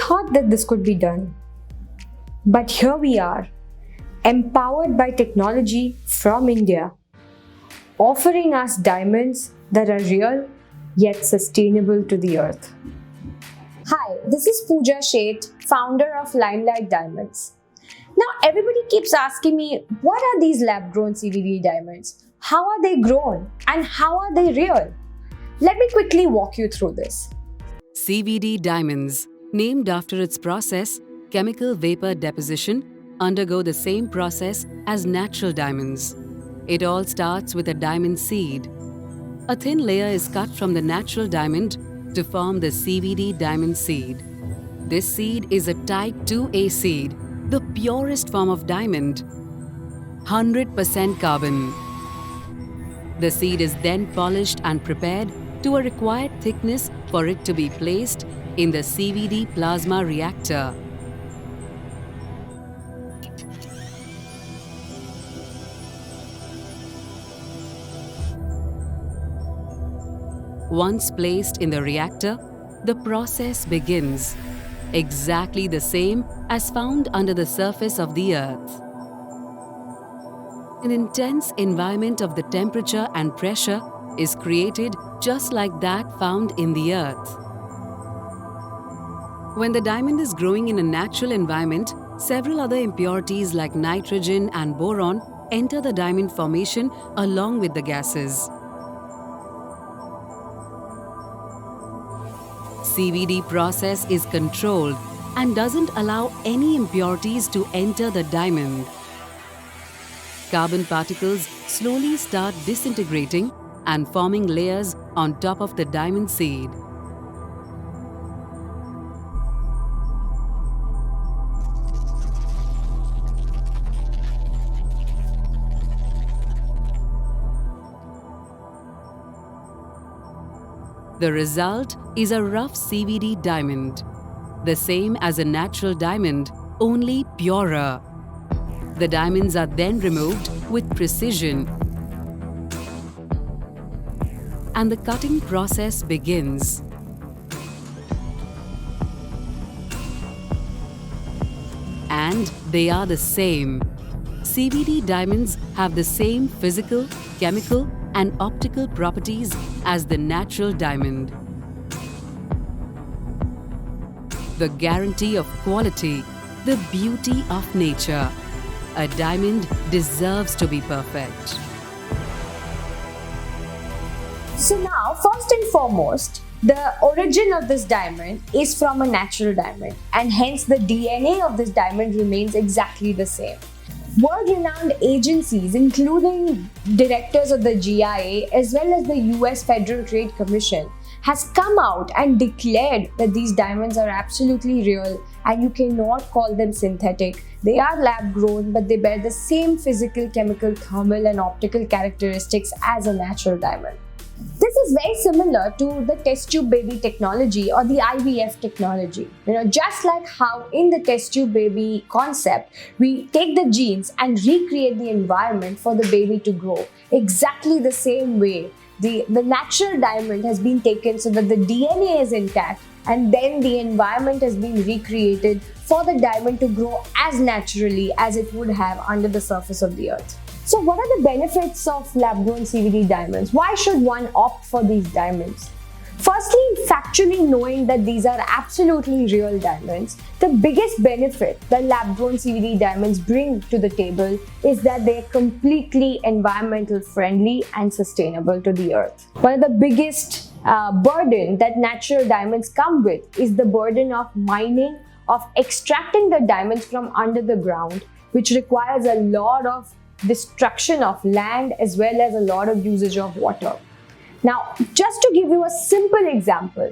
thought that this could be done. But here we are, empowered by technology from India, offering us diamonds that are real yet sustainable to the earth. Hi, this is Pooja Sheth, founder of Limelight Diamonds. Now, everybody keeps asking me, what are these lab-grown CVD diamonds? How are they grown? And how are they real? Let me quickly walk you through this. CVD diamonds, named after its process, chemical vapor deposition, undergo the same process as natural diamonds. It all starts with a diamond seed. A thin layer is cut from the natural diamond to form the CVD diamond seed. This seed is a type 2A seed, the purest form of diamond, 100% carbon. The seed is then polished and prepared to a required thickness for it to be placed in the CVD plasma reactor. Once placed in the reactor, the process begins, exactly the same as found under the surface of the earth. An intense environment of the temperature and pressure is created just like that found in the earth. When the diamond is growing in a natural environment, several other impurities like nitrogen and boron enter the diamond formation along with the gases. CVD process is controlled and doesn't allow any impurities to enter the diamond. Carbon particles slowly start disintegrating and forming layers on top of the diamond seed. The result is a rough CVD diamond, the same as a natural diamond, only purer. The diamonds are then removed with precision, and the cutting process begins. And they are the same. CVD diamonds have the same physical, chemical, and optical properties as the natural diamond. The guarantee of quality, the beauty of nature. A diamond deserves to be perfect. So now, first and foremost, the origin of this diamond is from a natural diamond, and hence the DNA of this diamond remains exactly the same. World-renowned agencies, including directors of the GIA as well as the US Federal Trade Commission, has come out and declared that these diamonds are absolutely real and you cannot call them synthetic. They are lab-grown, but they bear the same physical, chemical, thermal and optical characteristics as a natural diamond. This is very similar to the test tube baby technology or the IVF technology. Just like how in the test tube baby concept, we take the genes and recreate the environment for the baby to grow. Exactly the same way, the natural diamond has been taken so that the DNA is intact, and then the environment has been recreated for the diamond to grow as naturally as it would have under the surface of the earth. So what are the benefits of lab-grown CVD diamonds? Why should one opt for these diamonds? Firstly, factually knowing that these are absolutely real diamonds, the biggest benefit that lab-grown CVD diamonds bring to the table is that they're completely environmental friendly and sustainable to the earth. One of the biggest burden that natural diamonds come with is the burden of mining, of extracting the diamonds from under the ground, which requires a lot of destruction of land as well as a lot of usage of water. Now, just to give you a simple example,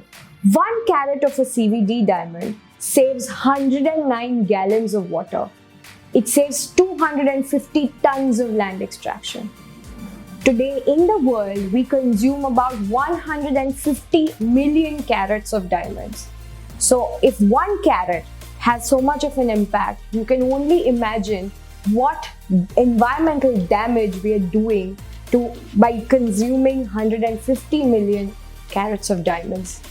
1 carat of a CVD diamond saves 109 gallons of water. It saves 250 tons of land extraction. Today in the world, we consume about 150 million carats of diamonds. So if 1 carat has so much of an impact, you can only imagine what environmental damage we are doing by consuming 150 million carats of diamonds.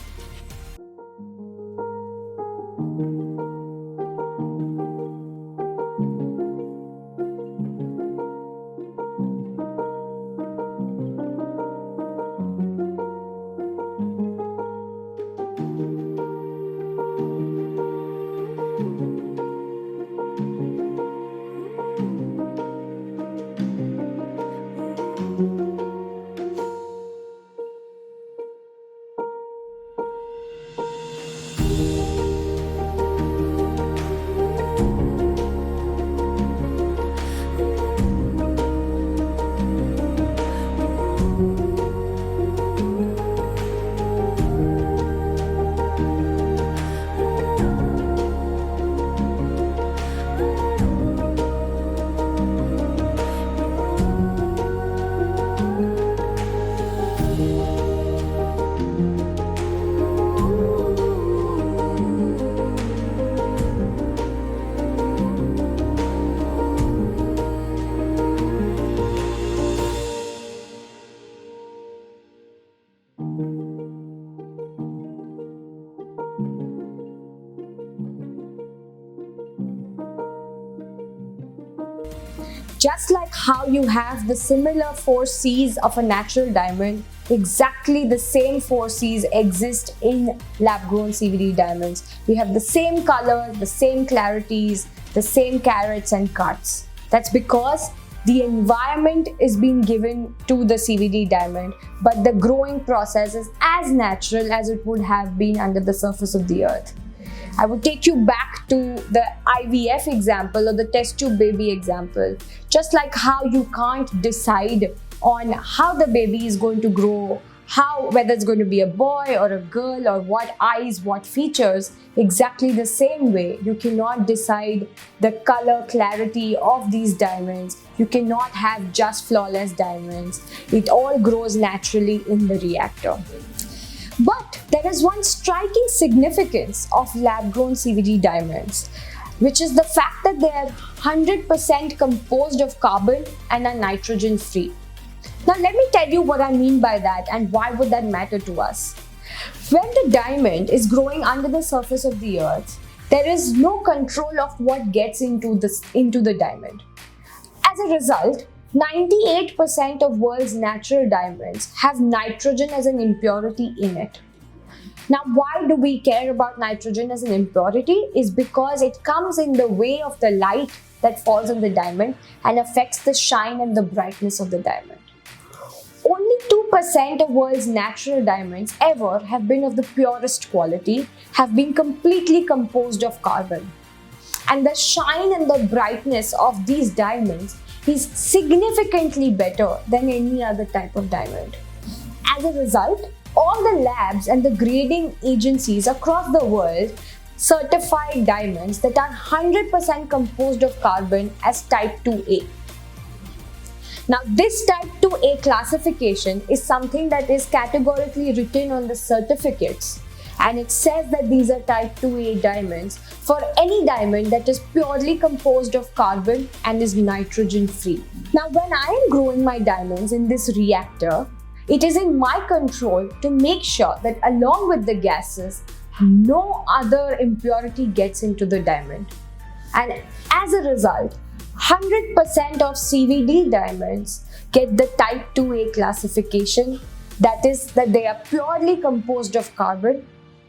Just like how you have the similar 4Cs of a natural diamond, exactly the same 4Cs exist in lab-grown CVD diamonds. We have the same color, the same clarities, the same carats and cuts. That's because the environment is being given to the CVD diamond, but the growing process is as natural as it would have been under the surface of the earth. I would take you back to the IVF example or the test tube baby example. Just like how you can't decide on how the baby is going to grow, whether it's going to be a boy or a girl or what eyes, what features, exactly the same way you cannot decide the color clarity of these diamonds. You cannot have just flawless diamonds. It all grows naturally in the reactor. But there is one striking significance of lab-grown CVD diamonds, which is the fact that they are 100% composed of carbon and are nitrogen-free. Now let me tell you what I mean by that and why would that matter to us. When the diamond is growing under the surface of the earth, there is no control of what gets into the diamond. As a result, 98% of world's natural diamonds have nitrogen as an impurity in it. Now, why do we care about nitrogen as an impurity? Is because it comes in the way of the light that falls on the diamond and affects the shine and the brightness of the diamond. Only 2% of world's natural diamonds ever have been of the purest quality, have been completely composed of carbon. And the shine and the brightness of these diamonds is significantly better than any other type of diamond. As a result, all the labs and the grading agencies across the world certify diamonds that are 100% composed of carbon as type 2A. Now, this type 2A classification is something that is categorically written on the certificates, and it says that these are type 2A diamonds for any diamond that is purely composed of carbon and is nitrogen free. Now, when I am growing my diamonds in this reactor, it is in my control to make sure that along with the gases, no other impurity gets into the diamond. And as a result, 100% of CVD diamonds get the type 2A classification, that is that they are purely composed of carbon,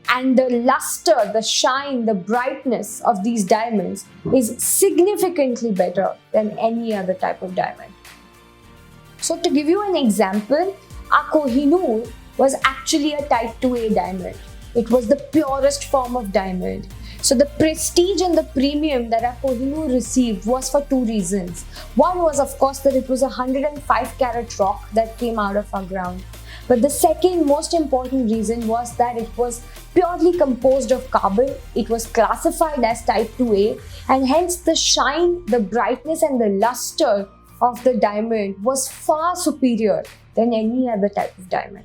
and the luster, the shine, the brightness of these diamonds is significantly better than any other type of diamond. So to give you an example, our Kohinoor was actually a type 2A diamond. It was the purest form of diamond. So the prestige and the premium that our Kohinoor received was for two reasons. One was, of course, that it was a 105 carat rock that came out of our ground. But the second most important reason was that it was purely composed of carbon. It was classified as type 2A, and hence the shine, the brightness and the luster of the diamond was far superior than any other type of diamond.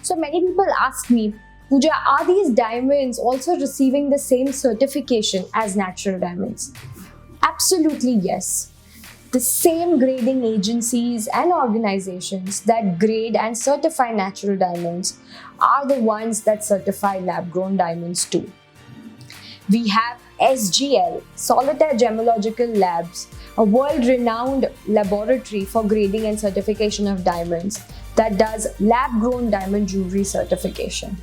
So many people ask me, Pooja, are these diamonds also receiving the same certification as natural diamonds? Absolutely yes. The same grading agencies and organizations that grade and certify natural diamonds are the ones that certify lab-grown diamonds too. We have SGL, Solitaire Gemological Labs, a world-renowned laboratory for grading and certification of diamonds that does lab-grown diamond jewelry certification.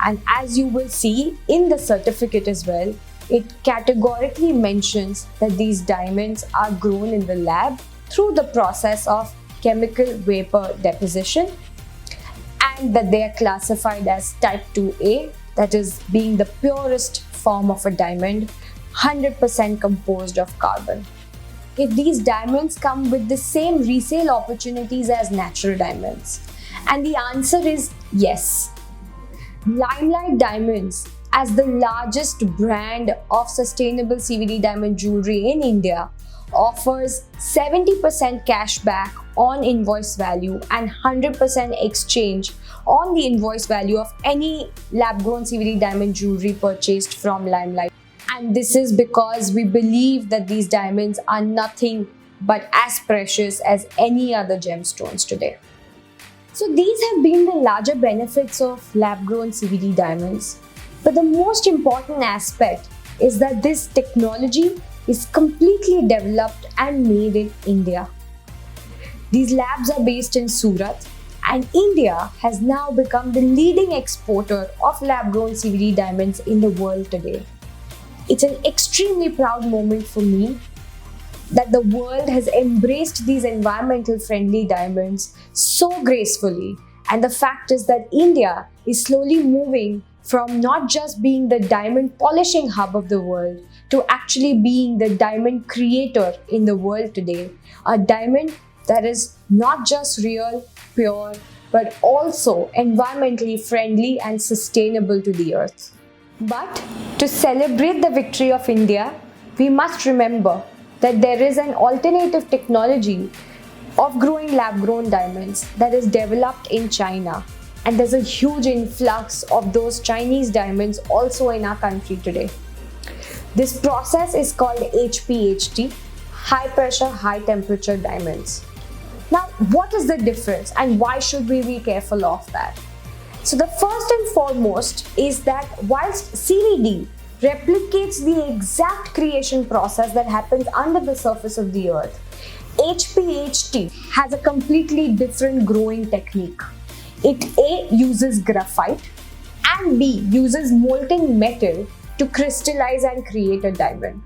And as you will see in the certificate as well, it categorically mentions that these diamonds are grown in the lab through the process of chemical vapor deposition, and that they are classified as type 2A, that is being the purest form of a diamond, 100% composed of carbon. If these diamonds come with the same resale opportunities as natural diamonds? And the answer is yes. Limelight Diamonds, as the largest brand of sustainable CVD diamond jewelry in India, offers 70% cash back on invoice value and 100% exchange on the invoice value of any lab-grown CVD diamond jewelry purchased from Limelight. And this is because we believe that these diamonds are nothing but as precious as any other gemstones today. So these have been the larger benefits of lab-grown CVD diamonds. But the most important aspect is that this technology is completely developed and made in India. These labs are based in Surat, and India has now become the leading exporter of lab-grown CVD diamonds in the world today. It's an extremely proud moment for me that the world has embraced these environmental friendly diamonds so gracefully. And the fact is that India is slowly moving from not just being the diamond polishing hub of the world to actually being the diamond creator in the world today. A diamond that is not just real, pure, but also environmentally friendly and sustainable to the earth. But to celebrate the victory of India, we must remember that there is an alternative technology of growing lab-grown diamonds that is developed in China. And there's a huge influx of those Chinese diamonds also in our country today. This process is called HPHT, high pressure, high temperature diamonds. Now, what is the difference and why should we be careful of that? So the first and foremost is that whilst CVD replicates the exact creation process that happens under the surface of the earth, HPHT has a completely different growing technique. It A uses graphite and B uses molten metal to crystallize and create a diamond.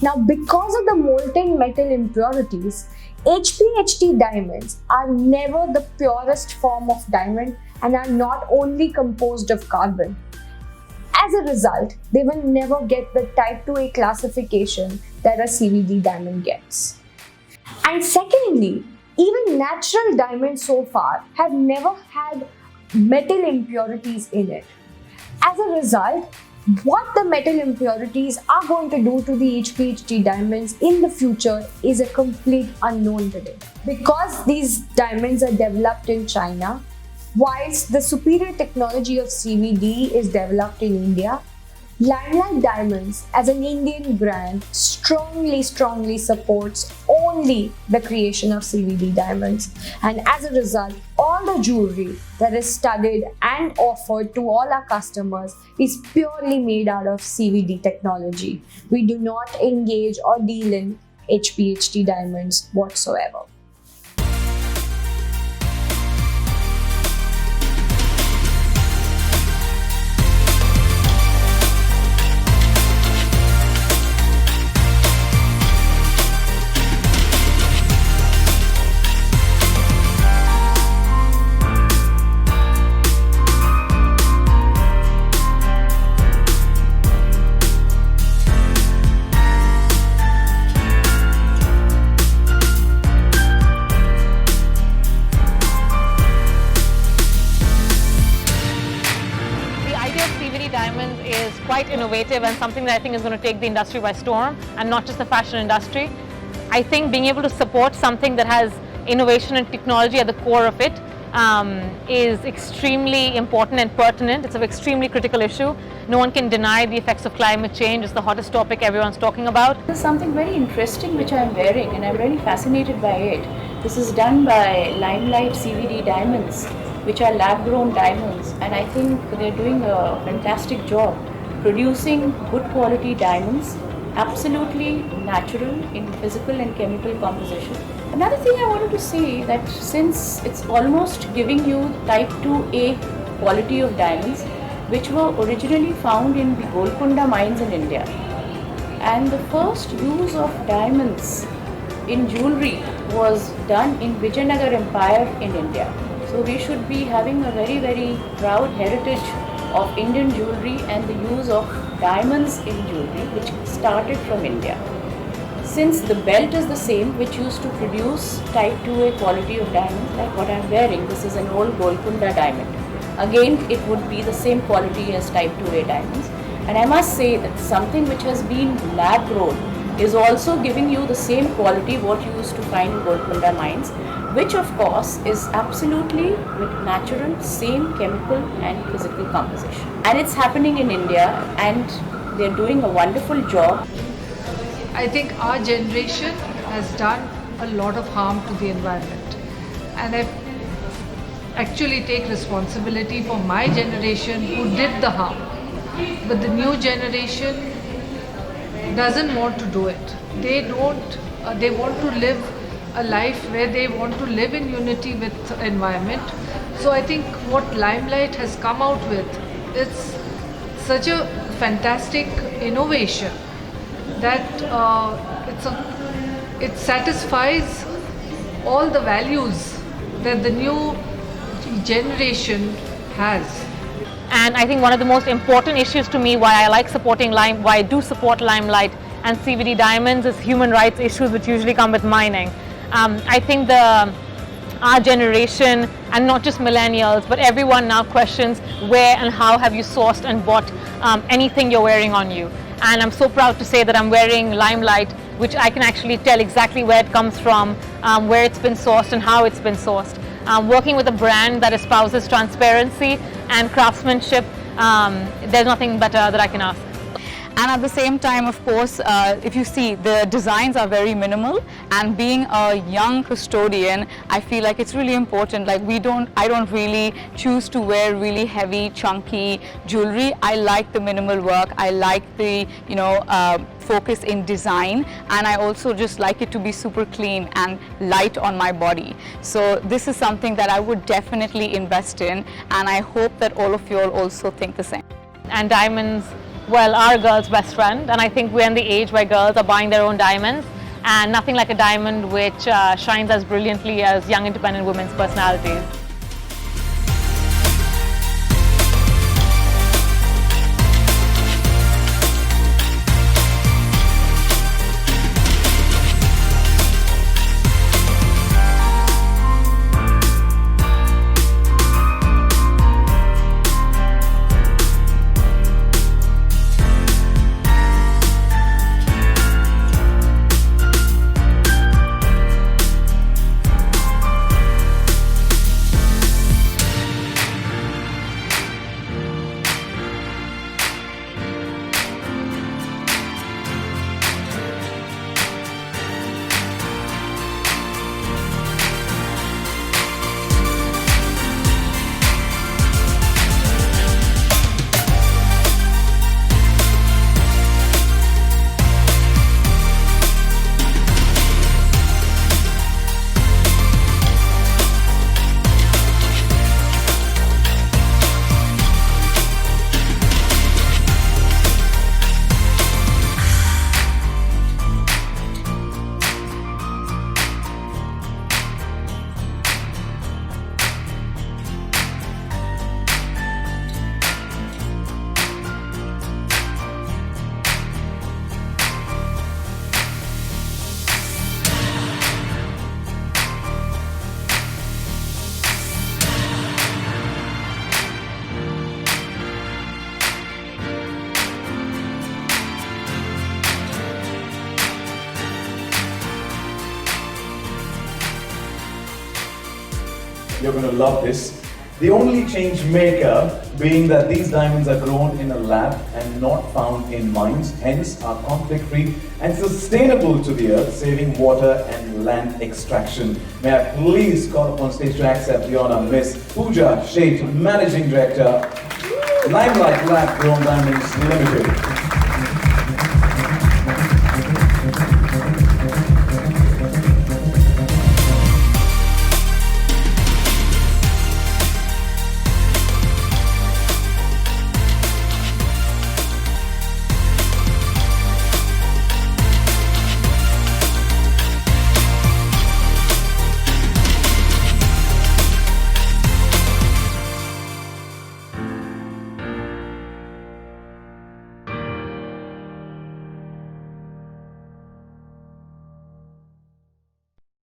Now, because of the molten metal impurities, HPHT diamonds are never the purest form of diamond and are not only composed of carbon. As a result, they will never get the type 2A classification that a CVD diamond gets. And secondly, even natural diamonds so far have never had metal impurities in it. As a result, what the metal impurities are going to do to the HPHT diamonds in the future is a complete unknown today. Because these diamonds are developed in China, whilst the superior technology of CVD is developed in India, Limelight Diamonds as an Indian brand strongly supports only the creation of CVD diamonds, and as a result, all the jewelry that is studied and offered to all our customers is purely made out of CVD technology. We do not engage or deal in HPHT diamonds whatsoever. Diamonds is quite innovative and something that I think is going to take the industry by storm, and not just the fashion industry. I think being able to support something that has innovation and technology at the core of it is extremely important and pertinent. It's an extremely critical issue. No one can deny the effects of climate change. It's the hottest topic everyone's talking about. There's something very interesting which I'm wearing and I'm very fascinated by it. This is done by Limelight CVD Diamonds, which are lab-grown diamonds, and I think they're doing a fantastic job producing good quality diamonds, absolutely natural in physical and chemical composition. Another thing I wanted to say that since it's almost giving you type 2A quality of diamonds, which were originally found in the Golconda mines in India, and the first use of diamonds in jewelry was done in Vijayanagar Empire in India. So we should be having a very, very proud heritage of Indian jewelry and the use of diamonds in jewelry, which started from India. Since the belt is the same, which used to produce type 2A quality of diamonds, like what I'm wearing, this is an old Golconda diamond. Again, it would be the same quality as type 2A diamonds. And I must say that something which has been lab grown is also giving you the same quality what you used to find in Golconda mines, which of course is absolutely with natural, same chemical and physical composition. And it's happening in India and they're doing a wonderful job. I think our generation has done a lot of harm to the environment, and I actually take responsibility for my generation who did the harm. But the new generation, doesn't want to do it. They don't. They want to live a life where they want to live in unity with environment. So I think what Limelight has come out with is such a fantastic innovation that it satisfies all the values that the new generation has. And I think one of the most important issues to me why I like supporting why I do support Limelight and CVD Diamonds is human rights issues which usually come with mining. I think our generation, and not just millennials, but everyone now questions where and how have you sourced and bought anything you're wearing on you. And I'm so proud to say that I'm wearing Limelight, which I can actually tell exactly where it comes from, where it's been sourced and how it's been sourced. Working with a brand that espouses transparency and craftsmanship, there's nothing better that I can ask. And at the same time, of course, if you see, the designs are very minimal, and being a young custodian, I feel like it's really important. Like I don't really choose to wear really heavy, chunky jewelry. I like the minimal work. I like the, focus in design, and I also just like it to be super clean and light on my body. So this is something that I would definitely invest in, and I hope that all of you all also think the same. And diamonds, well, are a girl's best friend, and I think we're in the age where girls are buying their own diamonds, and nothing like a diamond which shines as brilliantly as young independent women's personalities. You're going to love this. The only change maker being that these diamonds are grown in a lab and not found in mines, hence are conflict-free and sustainable to the earth, saving water and land extraction. May I please call upon stage to accept the honor Miss Pooja Sheth, Managing Director, Limelight Lab Grown Diamonds Limited.